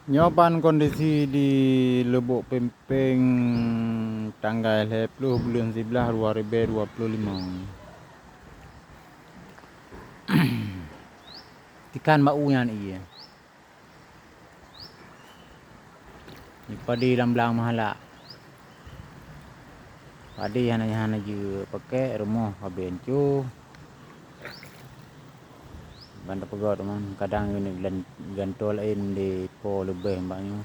Nyoban kondisi di Lubuk Pemping tanggal 10 bulan 11 2025. Ikan maunya iya. Ni padi belang mahala. Padi hana je pakai rumah kabencu. Banda pegot man kadang ini gantol in di po lebih mbaknya.